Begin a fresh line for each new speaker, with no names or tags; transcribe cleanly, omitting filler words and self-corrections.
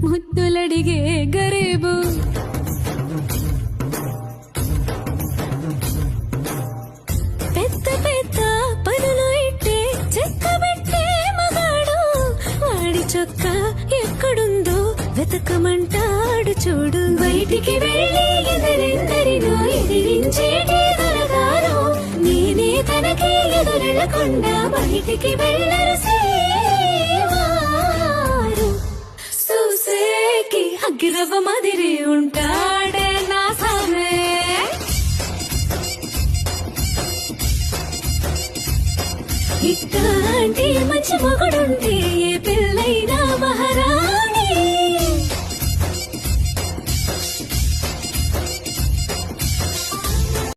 ముద్దులడిగే గరీబు పెద్ద పెద్ద పనులు ఇట్టే చెక్కబెట్టే మగాడు వాడి చొక్క ఎక్కడుందో వెతకమంటాడు చూడు బయటికి వెళ్ళి ఎదురెందరినో ఎదిరించేటి దొరగారు నేనే తనకి ఎదురెళ్ళకుండా బయటికి వెళ్ళరు సేవారు చూసేకి అగ్గిరవ్వ మాదిరి ఉంటాడే నా సామే ఇట్లాంటి మంచి మొగుడుంటే ఏ పిల్లైనా మహారాణి